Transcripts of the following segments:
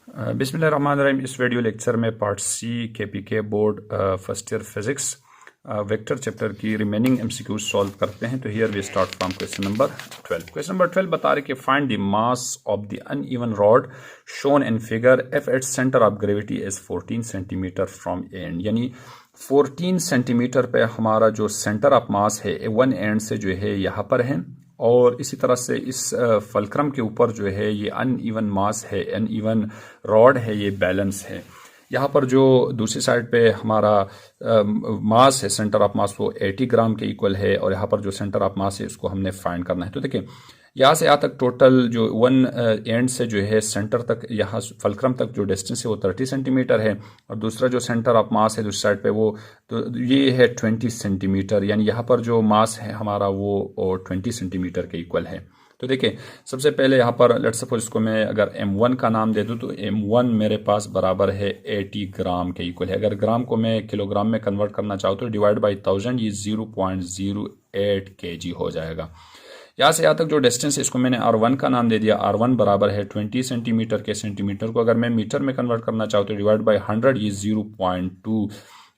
बिस्मिल्लाहिर्रहमानिर्रहीम। इस video lecture में part C KPK board first year physics vector chapter की रिमेनिंग एमसीक्यूज सॉल्व करते हैं। तो here we start from question number 12। Question number 12 बता रहे कि find the mass of the uneven rod shown in figure F at centre of gravity is 14 centimetre from end, यानी 14 centimetre पे हमारा जो सेंटर ऑफ मास है one and से जो है यहाँ पर है, और इसी तरह से इस फलक्रम के ऊपर जो है ये अनइवन मास है, अनइवन रॉड है, ये बैलेंस है। यहाँ पर जो दूसरी साइड पे हमारा मास है, सेंटर ऑफ मास, वो 80 ग्राम के इक्वल है, और यहाँ पर जो सेंटर ऑफ मास है इसको हमने फाइंड करना है। तो देखिए यहाँ से यहाँ तक टोटल जो वन एंड से जो है सेंटर तक, यहाँ फलक्रम तक जो डिस्टेंस है वो 30 सेंटीमीटर है, और दूसरा जो सेंटर ऑफ मास है दूसरी साइड पे वो तो ये है 20 सेंटीमीटर, यानी यहाँ पर जो मास है हमारा वो 20 सेंटीमीटर के इक्वल है। तो देखिए सबसे पहले यहाँ पर लेट्स सपोज इसको मैं अगर m1 का नाम दे दूँ तो m1 मेरे पास बराबर है 80 ग्राम के इक्वल है। अगर ग्राम को मैं किलोग्राम में कन्वर्ट करना चाहूँ तो डिवाइड बाई 1000 ये 0.08 kg हो जाएगा। यहाँ से यहाँ तक जो डिस्टेंस है इसको मैंने r1 का नाम दे दिया। r1 बराबर है 20 सेंटीमीटर के। सेंटीमीटर को अगर मैं मीटर में कन्वर्ट करना चाहूँ तो डिवाइड बाई 100 ये 0.2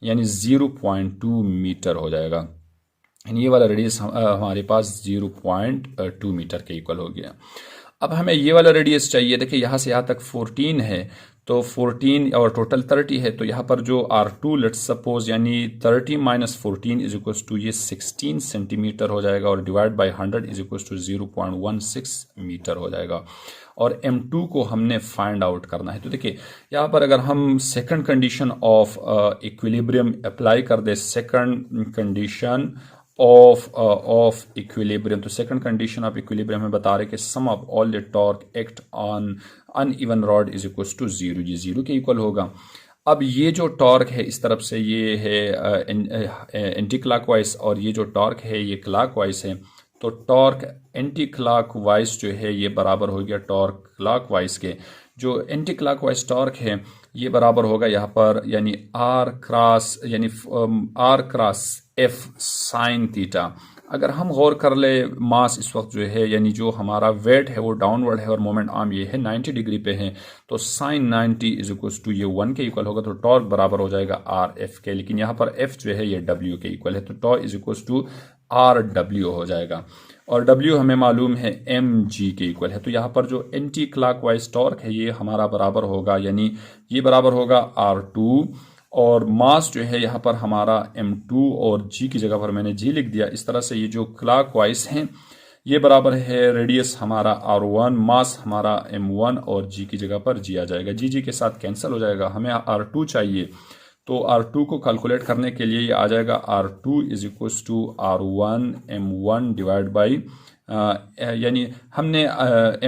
यानी 0.2 मीटर हो जाएगा। ये वाला रेडियस हमारे पास 0.2 मीटर के इक्वल हो गया। अब हमें ये वाला रेडियस चाहिए। देखिए यहाँ से यहाँ तक 14 है, तो 14 और टोटल 30 है, तो यहाँ पर जो R2 लेट्स सपोज यानी 30 माइनस 14 इज इक्वल्स टू ये 16 सेंटीमीटर हो जाएगा, और divide by 100 is equals to 0.16 metre हो जाएगा। और M2 को हमने फाइंड आउट करना है। तो देखिए यहाँ पर अगर हम second condition of equilibrium apply कर दे, सेकंड कंडीशन ऑफ इक्विलिब्रियम, तो सेकंड कंडीशन ऑफ इक्विलिब्रियम में बता रहे कि sum of all the torque act on uneven rod is equals to 0, ये 0 के इक्वल होगा। अब ये जो टॉर्क है इस तरफ से ये है एंटी क्लॉकवाइज, और ये जो टॉर्क है ये क्लॉकवाइज है, तो टॉर्क एंटी क्लॉकवाइज जो है ये बराबर हो गया टॉर्क क्लॉकवाइज के। जो एंटी क्लॉकवाइज टॉर्क है ये बराबर होगा यहाँ पर यानी R cross F sine theta. अगर हम गौर कर ले मास इस वक्त जो है यानी जो हमारा वेट है वो डाउनवर्ड है और मोमेंट आर्म ये है 90 डिग्री पे है, तो साइन 90 इज इक्वल्स टू ये 1 के इक्वल होगा, तो टॉर्क बराबर हो जाएगा आर एफ के। लेकिन यहाँ पर एफ जो है ये डब्ल्यू के इक्वल है, तो torque is equals to R W हो जाएगा, और W हमें मालूम है mg के इक्वल है। तो यहाँ पर जो एंटी क्लॉकवाइज टॉर्क है ये हमारा बराबर होगा, यानी ये बराबर होगा R2, और मास जो है यहाँ पर हमारा m2 और g की जगह पर मैंने g लिख दिया। इस तरह से ये जो क्लॉकवाइज हैं ये बराबर है रेडियस हमारा R1, मास हमारा m1 और g की जगह पर g आ जाएगा। g के साथ कैंसिल हो जाएगा, हमें R2 चाहिए, तो R2 को कैलकुलेट करने के लिए ये आ जाएगा R2 is equals to R1 M1 divide by यानी हमने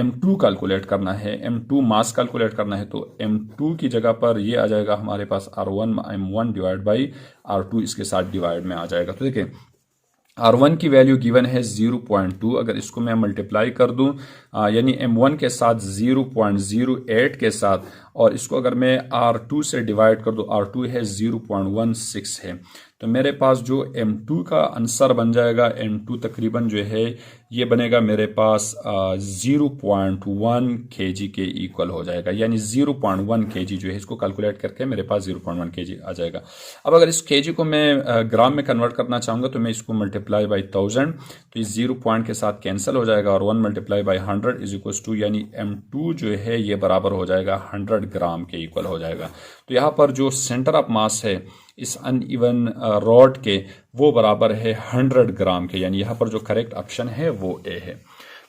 M2 कैलकुलेट करना है, M2 मास कैलकुलेट करना है, तो M2 की जगह पर ये आ जाएगा हमारे पास R1 M1 divide by R2 इसके साथ डिवाइड में आ जाएगा। तो देखिए R1 की वैल्यू गिवन है 0.2, अगर इसको मैं मल्टीप्लाई कर दूं यानी M1 के साथ 0.08 के साथ, और इसको अगर मैं R2 से डिवाइड कर दूं, R2 है 0.16 है, तो मेरे पास जो M2 का आंसर बन जाएगा, M2 तकरीबन जो है ये बनेगा मेरे पास 0.1 kg के इक्वल हो जाएगा, यानी 0.1 kg जो है इसको कैलकुलेट करके मेरे पास 0.1 kg आ जाएगा। अब अगर इस kg को मैं ग्राम में कन्वर्ट करना चाहूँगा तो मैं इसको मल्टीप्लाई बाई 1000, तो इस 0 पॉइंट के साथ कैंसिल हो जाएगा, और 1 multiply by 100 is equals to यानी M2 जो है ये बराबर हो जाएगा 100 ग्राम के इक्वल हो जाएगा। तो यहाँ पर जो सेंटर ऑफ मास है इस अनइवन रॉड के वो बराबर है 100 ग्राम के, यानी यहाँ पर जो करेक्ट ऑप्शन है वो ए है।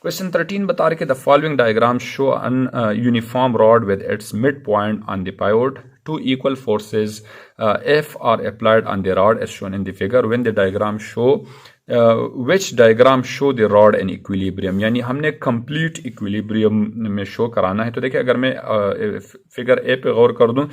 क्वेश्चन 13 बता रहे कि the following diagram show an uniform rod with its mid point on the pivot, two equal forces F are applied on the rod as shown in the figure when the diagram show which diagram show the rod in equilibrium, यानी हमने complete equilibrium में show कराना है। तो देखिए अगर मैं figure A पे गौर कर दूं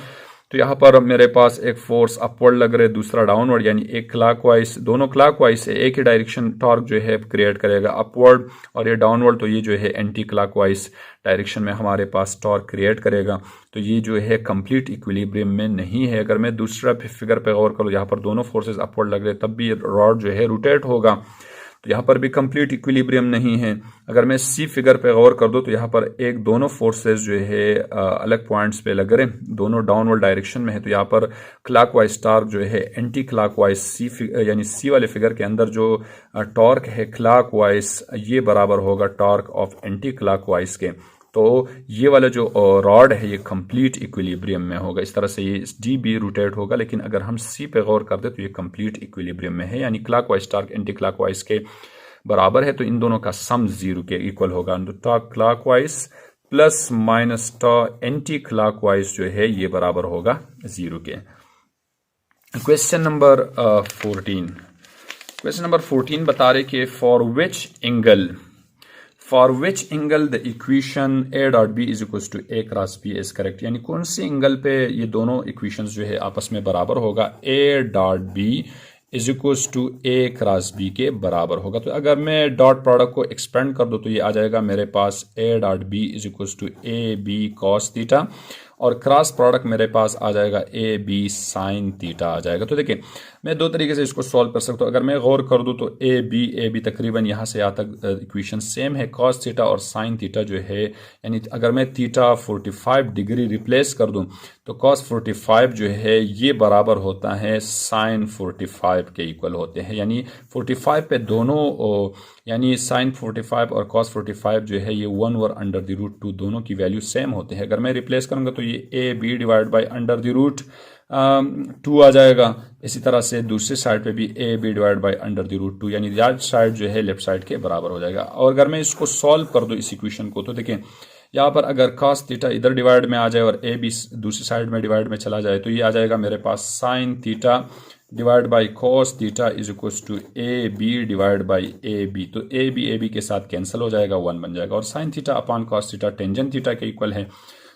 तो यहाँ पर मेरे पास एक फोर्स अपवर्ड लग रहा है, दूसरा डाउनवर्ड, यानी एक क्लॉकवाइज, दोनों क्लॉकवाइज से एक ही डायरेक्शन टॉर्क जो है क्रिएट करेगा अपवर्ड, और ये डाउनवर्ड तो ये जो है एंटी क्लॉकवाइज डायरेक्शन में हमारे पास टॉर्क क्रिएट करेगा। तो ये जो है कंप्लीट इक्विलिब्रियम में नहीं है। अगर मैं दूसरा फिगर पे गौर करूँ, यहाँ पर दोनों फोर्सेस अपवर्ड लग रहे तब भी रॉड जो है रोटेट होगा। तो यहाँ पर भी कंप्लीट इक्विलिब्रियम नहीं है। अगर मैं सी फिगर पे गौर कर दूं तो यहाँ पर एक दोनों फोर्सेस जो है अलग पॉइंट्स पे लग रहे हैं, दोनों डाउनवर्ड डायरेक्शन में है। तो यहाँ पर क्लॉकवाइज टॉर्क जो है एंटी क्लॉकवाइज यानी सी वाले फिगर के अंदर जो टॉर्क है क्लॉकवाइज, ये बराबर होगा टॉर्क ऑफ एंटी क्लॉकवाइज के। तो ये वाला जो रॉड है ये कंप्लीट इक्विलिब्रियम में होगा। इस तरह से ये डी भी रोटेट होगा, लेकिन अगर हम सी पे गौर कर दे तो ये कंप्लीट इक्विलिब्रियम में है, यानी क्लॉकवाइज टॉर्क एंटी क्लॉकवाइज के बराबर है। तो इन दोनों का सम 0 के इक्वल होगा। तो torque clockwise plus minus torque anti clockwise जो है ये बराबर होगा 0 के। Question number 14। क्वेश्चन नंबर 14 बता रहे कि for which angle the equation a dot B is equal to a cross b is correct, यानी कौन सी एंगल पे ये दोनों इक्वेशंस जो है आपस में बराबर होगा। a dot b is equal to a cross b के बराबर होगा। तो अगर मैं डॉट प्रोडक्ट को एक्सपेंड कर दूं तो ये आ जाएगा मेरे पास a dot b is equal to a b cos theta, और क्रॉस प्रोडक्ट मेरे पास आ जाएगा ए बी साइन थीटा आ जाएगा। तो देखिए मैं दो तरीके से इसको सॉल्व कर सकता हूँ। अगर मैं गौर कर दूं तो ए बी तकरीबन यहाँ से यहाँ तक इक्वेशन सेम है। कॉस थीटा और साइन थीटा जो है, यानी अगर मैं थीटा 45 डिग्री रिप्लेस कर दूं तो कॉस 45 जो है ये बराबर होता है साइन 45 के इक्वल होते हैं। यानी 45 पे दोनों यानी साइन 45 और कॉस 45 जो है ये 1/√2 दोनों की वैल्यू सेम होते हैं। अगर मैं रिप्लेस करूंगा तो ये ए बी डिवाइड बाई √2 आ जाएगा। इसी तरह से दूसरी साइड पे भी ए बी डिवाइड बाई √2, यानी राइट साइड जो है लेफ्ट साइड के बराबर हो जाएगा। और अगर मैं इसको सॉल्व कर दूं इस इक्वेशन को तो देखें यहाँ पर अगर cos थीटा इधर डिवाइड में आ जाए और ए बी दूसरी साइड में डिवाइड में चला जाए तो ये आ जाएगा मेरे पास sine theta divide by cos theta is equal to A B divide by A B. तो ए बी के साथ कैंसिल हो जाएगा, 1 बन जाएगा। और sine theta upon cos theta tangent theta के इक्वल है,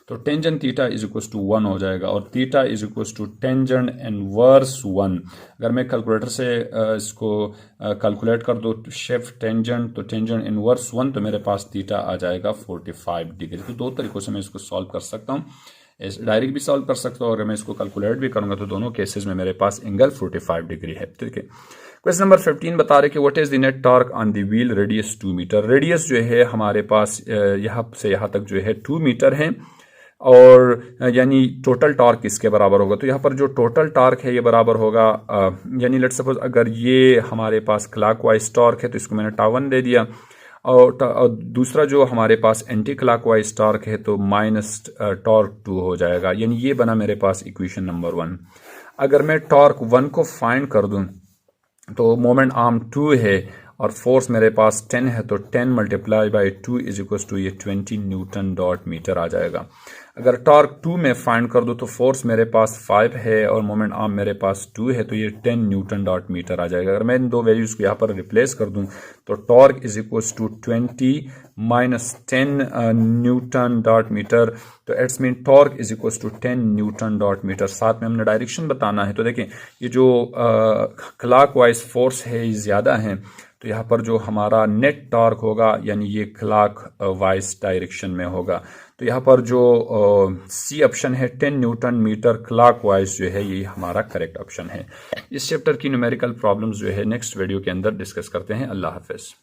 तो tangent theta is equal to 1 हो जाएगा। और theta is equal to tangent inverse 1। अगर मैं कैलकुलेटर से इसको कैलकुलेट कर दो शिफ्ट टेंजेंट, तो टेंजेंट इनवर्स 1, तो मेरे पास थीटा आ जाएगा 45 डिग्री। तो दो तरीकों से मैं इसको सॉल्व कर सकता हूँ, डायरेक्ट भी सॉल्व कर सकता हूँ। अगर मैं इसको कैलकुलेट भी करूंगा तो दोनों केसेस में मेरे पास एंगल 45 डिग्री है। ठीक है। क्वेश्चन नंबर 15 बता रहे कि what is the net torque on the wheel radius 2 metre. Radius जो है हमारे पास यहाँ से यहाँ तक जो है 2 मीटर है, और यानी टोटल टॉर्क किसके बराबर होगा। तो यहाँ पर जो टोटल टॉर्क है ये बराबर होगा, यानी लेट्स सपोज अगर ये हमारे पास क्लॉकवाइज टॉर्क है तो इसको मैंने टावन दे दिया, और दूसरा जो हमारे पास एंटी क्लॉकवाइज टॉर्क है तो माइनस टॉर्क 2 हो जाएगा। यानी ये बना मेरे पास इक्वेशन नंबर 1। अगर मैं टॉर्क 1 को फाइंड कर दूं तो मोमेंट आर्म 2 है और फोर्स मेरे पास 10 है, तो 10 multiply by 2 is equal to ये 20 न्यूटन डॉट मीटर आ जाएगा। अगर टॉर्क 2 में फाइंड कर दो तो फोर्स मेरे पास 5 है और मोमेंट आर्म मेरे पास 2 है, तो ये 10 न्यूटन डॉट मीटर आ जाएगा। अगर मैं इन दो वैल्यूज को यहाँ पर रिप्लेस कर दूं तो torque is equal to 20 minus 10 newton dot metre, तो it's mean torque is equal to 10 newton dot metre. साथ में हमने डायरेक्शन बताना है, तो देखें ये जो क्लॉकवाइज फोर्स है ये ज़्यादा है, तो यहाँ पर जो हमारा नेट टॉर्क होगा यानी ये क्लॉक वाइज डायरेक्शन में होगा। तो यहाँ पर जो सी ऑप्शन है 10 न्यूटन मीटर क्लॉक वाइज जो है ये हमारा करेक्ट ऑप्शन है। इस चैप्टर की न्यूमेरिकल प्रॉब्लम्स जो है नेक्स्ट वीडियो के अंदर डिस्कस करते हैं। अल्लाह हाफिज।